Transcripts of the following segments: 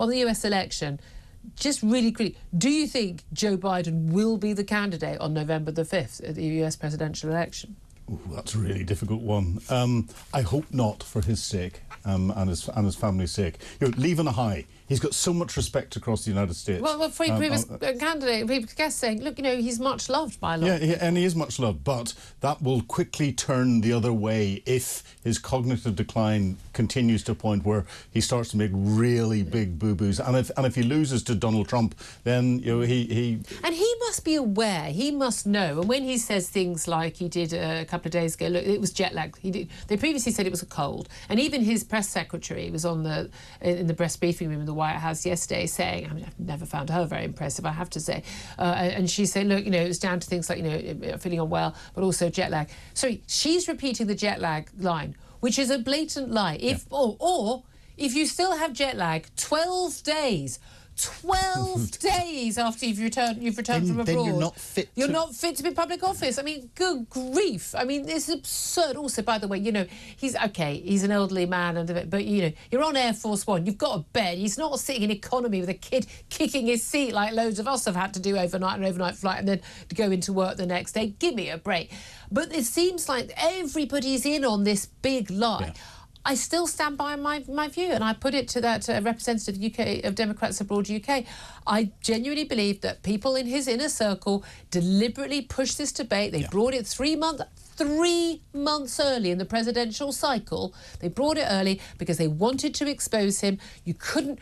on the US election, just really quickly, do you think Joe Biden will be the candidate on November the 5th at the US presidential election? Ooh, that's a really difficult one. I hope not, for his sake and his family's sake. You know, leaving a high. He's got so much respect across the United States. Well, for previous candidate, previous guests saying, look, you know, he's much loved by a lot. Yeah, and he is much loved, but that will quickly turn the other way if his cognitive decline continues to a point where he starts to make really big boo-boos. And if he loses to Donald Trump, then you know he and he must be aware. He must know. And when he says things like he did a couple of days ago, look, it was jet lag. They previously said it was a cold, and even his press secretary was on in the press briefing room in the White House yesterday saying, I mean, I've never found her very impressive, I have to say, and she said, look, you know, it was down to things like, you know, feeling unwell, but also jet lag. Sorry, she's repeating the jet lag line, which is a blatant lie. Or if you still have jet lag, 12 days days after you've returned from abroad. Then you're not fit. You're not fit to be in public office. I mean, good grief. I mean, it's absurd. Also, by the way, you know, he's an elderly man, but you know, you're on Air Force One. You've got a bed. He's not sitting in economy with a kid kicking his seat like loads of us have had to do overnight, an overnight flight, and then to go into work the next day. Give me a break. But it seems like everybody's in on this big lie. Yeah. I still stand by my view, and I put it to that representative of Democrats abroad UK. I genuinely believe that people in his inner circle deliberately pushed this debate. They brought it 3 months early in the presidential cycle. They brought it early because they wanted to expose him. You couldn't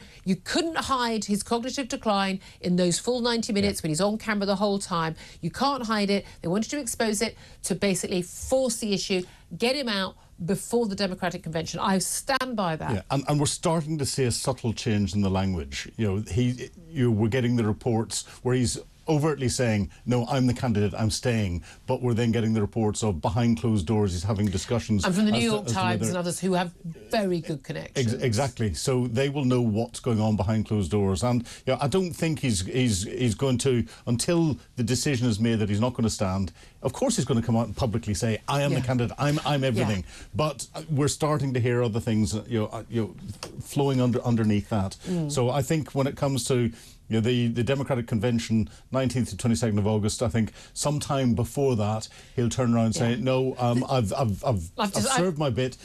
hide his cognitive decline in those full 90 minutes when he's on camera the whole time. You can't hide it. They wanted to expose it to basically force the issue, get him out before the Democratic convention. I stand by that. Yeah, and we're starting to see a subtle change in the language. You know, we're getting the reports where he's overtly saying, no, I'm the candidate, I'm staying, but we're then getting the reports of behind closed doors he's having discussions. And from the New York Times and others who have very good connections. Exactly. So they will know what's going on behind closed doors. And you know, I don't think he's going to, until the decision is made that he's not going to stand. Of course he's going to come out and publicly say, I am the candidate, I'm everything. Yeah. But we're starting to hear other things, flowing underneath that. So I think when it comes to the Democratic convention, 19th to 22nd of August, I think sometime before that he'll turn around and say, no, I've served my bit.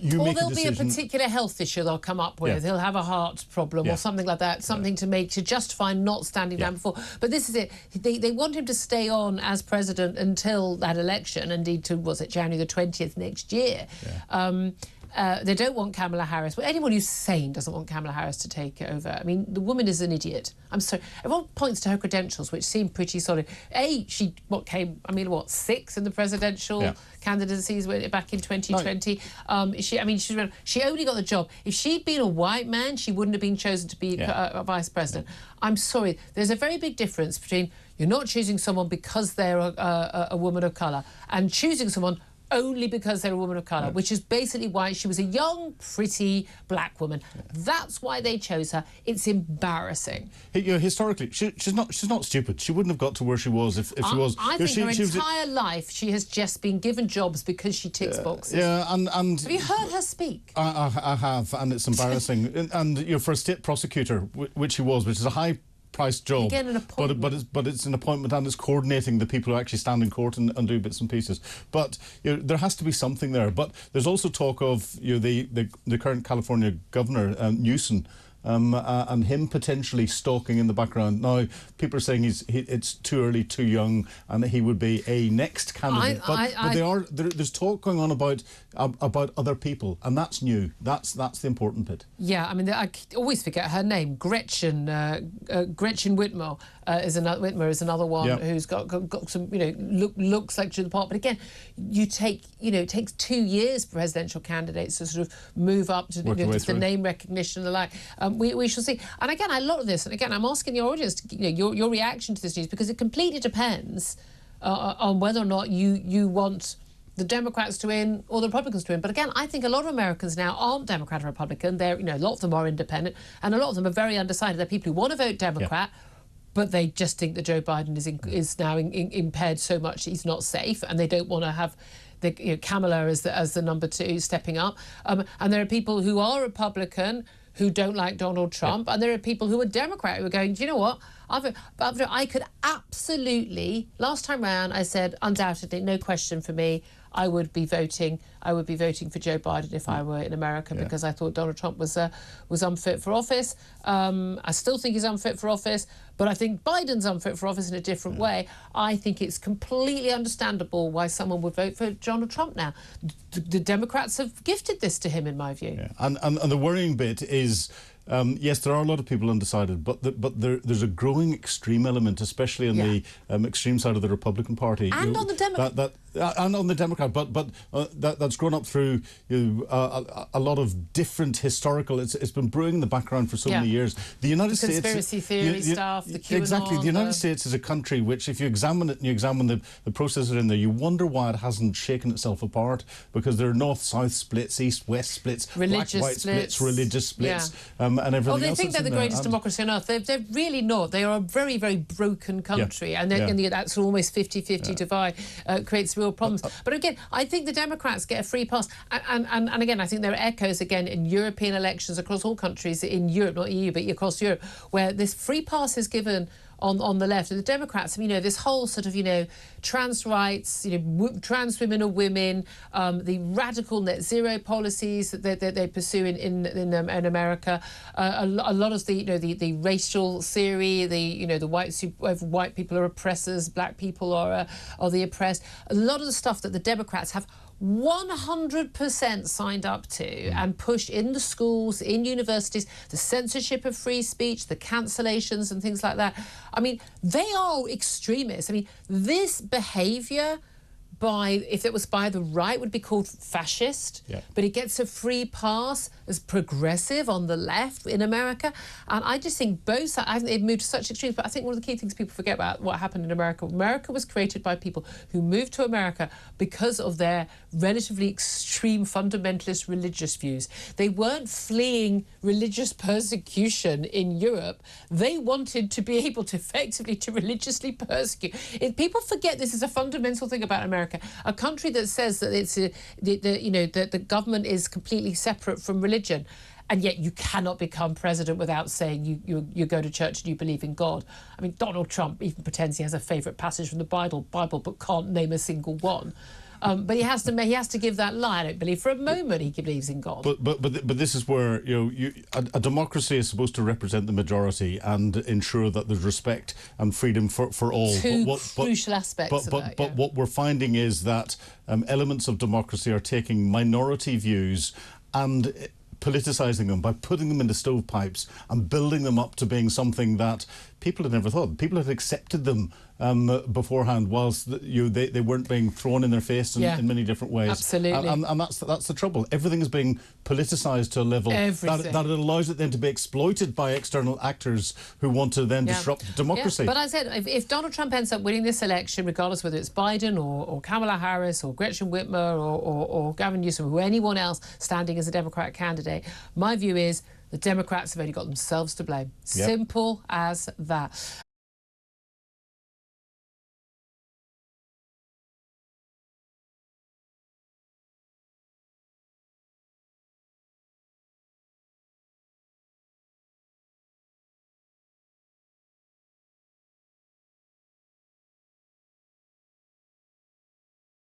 You make a decision. Or there'll be a particular health issue they'll come up with. He'll have a heart problem or something like that, something to justify not standing down before. But this is it. They want him to stay on as president until that election, indeed to, was it January the 20th next year. They don't want Kamala Harris. Well, anyone who's sane doesn't want Kamala Harris to take it over. I mean, the woman is an idiot. I'm sorry. Everyone points to her credentials, which seem pretty solid. She came sixth in the presidential candidacies back in 2020. She only got the job. If she'd been a white man, she wouldn't have been chosen to be vice president. I'm sorry. There's a very big difference between you're not choosing someone because they're a woman of colour and choosing someone only because they're a woman of colour, which is basically why she was a young, pretty black woman. That's why they chose her. It's embarrassing. You know, historically, she's not stupid. She wouldn't have got to where she was if she was. I think her entire life she has just been given jobs because she ticks boxes. Yeah, and have you heard her speak? I have, and it's embarrassing. and you know, for a state prosecutor, which she was, which is a high price job. Again, an appointment. But it's an appointment, and it's coordinating the people who actually stand in court and do bits and pieces. But you know, there has to be something there. But there's also talk of the current California governor, Newsom, and him potentially stalking in the background. Now, people are saying it's too early, too young, and he would be a next candidate. But there's talk going on about other people, and that's new. That's the important bit. Yeah, I mean, I always forget her name. Gretchen Whitmer is another one who's got some, looks like she's the part. But again, it takes 2 years for presidential candidates to sort of move up to the name recognition and the like. We shall see. And again, I love this. And again, I'm asking your audience, your reaction to this news, because it completely depends on whether or not you want the Democrats to win or the Republicans to win. But again, I think a lot of Americans now aren't Democrat or Republican. They're, a lot of them are independent, and a lot of them are very undecided. They're people who want to vote Democrat, but they just think that Joe Biden is now impaired so much he's not safe, and they don't want to have Kamala as the number two stepping up. And there are people who are Republican who don't like Donald Trump, and there are people who are Democrat who are going, do you know what? I could absolutely, last time round, I said, undoubtedly, no question for me, I would be voting for Joe Biden if I were in America, because I thought Donald Trump was unfit for office. I still think he's unfit for office, but I think Biden's unfit for office in a different way. I think it's completely understandable why someone would vote for Donald Trump now. The Democrats have gifted this to him, in my view. Yeah. And the worrying bit is, yes, there are a lot of people undecided, but there's a growing extreme element, especially on the extreme side of the Republican Party, and on the Democrat. And on the Democrat, but that's grown up through a lot of different historical. It's been brewing in the background for so many years. The United States, conspiracy theory stuff, the QAnon, exactly. The United States is a country which, if you examine it and you examine the processes in there, you wonder why it hasn't shaken itself apart, because there are north-south splits, east-west splits, black-white splits, religious splits, and everything else. They think they're the greatest democracy on earth. They're really not. They are a very, very broken country, and that's almost 50-50 divide creates real problems. But again, I think the Democrats get a free pass, and again, I think there are echoes again in European elections across all countries in Europe, not EU, but across Europe, where this free pass is given on the left. And the Democrats, this whole sort of, trans rights, trans women are women, the radical net zero policies that they pursue in America, a lot of the racial theory, the white people are oppressors, black people are the oppressed. A lot of the stuff that the Democrats have 100% signed up to and pushed in the schools, in universities, the censorship of free speech, the cancellations and things like that. They are extremists. This behaviour, if it was by the right, would be called fascist, but it gets a free pass as progressive on the left in America. And I just think both sides, I think they've moved to such extremes, but I think one of the key things people forget about what happened in America, America was created by people who moved to America because of their relatively extreme fundamentalist religious views. They weren't fleeing religious persecution in Europe. They wanted to be able to effectively to religiously persecute. People forget this is a fundamental thing about America. A country that says that the government is completely separate from religion, and yet you cannot become president without saying you go to church and you believe in God. Donald Trump even pretends he has a favourite passage from the Bible, but can't name a single one. But he has to give that lie. I don't believe for a moment he believes in God. But this is where a democracy is supposed to represent the majority and ensure that there's respect and freedom for all. Crucial aspects of that. But what we're finding is that elements of democracy are taking minority views and politicising them by putting them into stovepipes and building them up to being something that people had never thought. People had accepted them beforehand, whilst they weren't being thrown in their face in many different ways. Absolutely. And that's the trouble. Everything is being politicised to a level that it allows it then to be exploited by external actors who want to then disrupt democracy. But I said, if Donald Trump ends up winning this election, regardless whether it's Biden or Kamala Harris or Gretchen Whitmer or Gavin Newsom or anyone else standing as a Democratic candidate, my view is the Democrats have only got themselves to blame. Simple as that.